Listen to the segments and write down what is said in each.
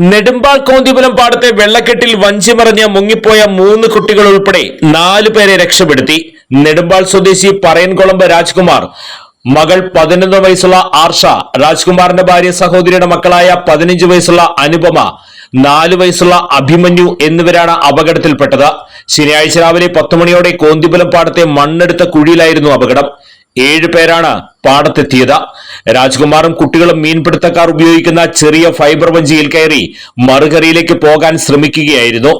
നെടുമ്പാൾ കോന്തിപുരം പാടത്തെ വെള്ളക്കെട്ടിൽ വഞ്ചിമറിഞ്ഞ് മുങ്ങിപ്പോയ 3 കുട്ടികൾ ഉൾപ്പെടെ 4 പേരെ രക്ഷപ്പെടുത്തി. നെടുമ്പാൾ സ്വദേശി പറയൻകൊളമ്പ് രാജ്കുമാർ, മകൾ 11 വയസ്സുള്ള ആർഷ, രാജ്കുമാറിന്റെ ഭാര്യ സഹോദരിയുടെ മക്കളായ 15 വയസ്സുള്ള അനുപമ, 4 വയസ്സുള്ള അഭിമന്യു എന്നിവരാണ് അപകടത്തിൽപ്പെട്ടത്. ശനിയാഴ്ച രാവിലെ 10 മണിയോടെ കോന്തിപുരം പാടത്തെ മണ്ണെടുത്ത കുഴിയിലായിരുന്നു അപകടം. 7 പേരാണ് പാടത്തെത്തിയത്. രാജ്കുമാറും കുട്ടികളും മീൻപിടുത്തക്കാർ ഉപയോഗിക്കുന്ന ചെറിയ ഫൈബർ വഞ്ചിയിൽ കയറി മറുകരയിലേക്ക് പോകാൻ ശ്രമിക്കുകയായിരുന്നു.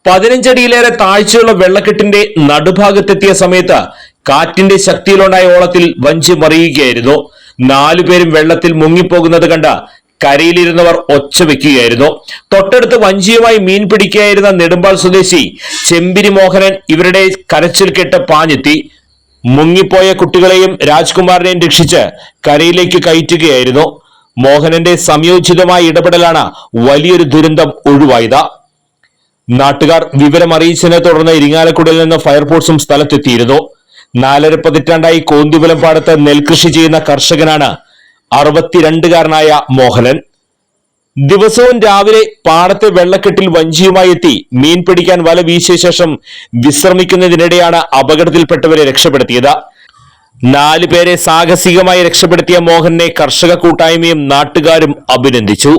15 അടിയിലേറെ താഴ്ചയുള്ള വെള്ളക്കെട്ടിന്റെ നടുഭാഗത്തെത്തിയ സമയത്ത് കാറ്റിന്റെ ശക്തിയിലുണ്ടായ ഓളത്തിൽ വഞ്ചി മറിയുകയായിരുന്നു. 4 പേരും വെള്ളത്തിൽ മുങ്ങിപ്പോകുന്നത് കണ്ട് കരയിലിരുന്നവർ ഒച്ച വെക്കുകയായിരുന്നു. തൊട്ടടുത്ത് വഞ്ചിയുമായി മീൻ പിടിക്കുകയായിരുന്ന നെടുമ്പാൾ സ്വദേശി ചെമ്പിരി മോഹനൻ ഇവരുടെ കരച്ചിൽ കേട്ട് പാഞ്ഞെത്തി. മുങ്ങിപ്പോയ കുട്ടികളെയും രാജ്കുമാറിനെയും രക്ഷിച്ച് കരയിലേക്ക് കയറ്റുകയായിരുന്നു. മോഹനന്റെ സംയോജിതമായ ഇടപെടലാണ് വലിയൊരു ദുരന്തം ഒഴിവായത്. നാട്ടുകാർ വിവരമറിയിച്ചതിനെ തുടർന്ന് ഇരിങ്ങാലക്കുടയിൽ നിന്ന് ഫയർഫോഴ്സും സ്ഥലത്തെത്തിയിരുന്നു. 4.5 പതിറ്റാണ്ടായി കോന്തിപുരം പാടത്ത് നെൽകൃഷി ചെയ്യുന്ന കർഷകനാണ് 62-കാരനായ മോഹനൻ. ദിവസവും രാവിലെ പാടത്തെ വെള്ളക്കെട്ടിൽ വഞ്ചിയുമായി എത്തി മീൻ പിടിക്കാൻ വല വീശിയ ശേഷം വിശ്രമിക്കുന്നതിനിടെയാണ് അപകടത്തിൽപ്പെട്ടവരെ രക്ഷപ്പെടുത്തിയത്. 4 പേരെ സാഹസികമായി രക്ഷപ്പെടുത്തിയ മോഹനെ കർഷക കൂട്ടായ്മയും നാട്ടുകാരും അഭിനന്ദിച്ചു.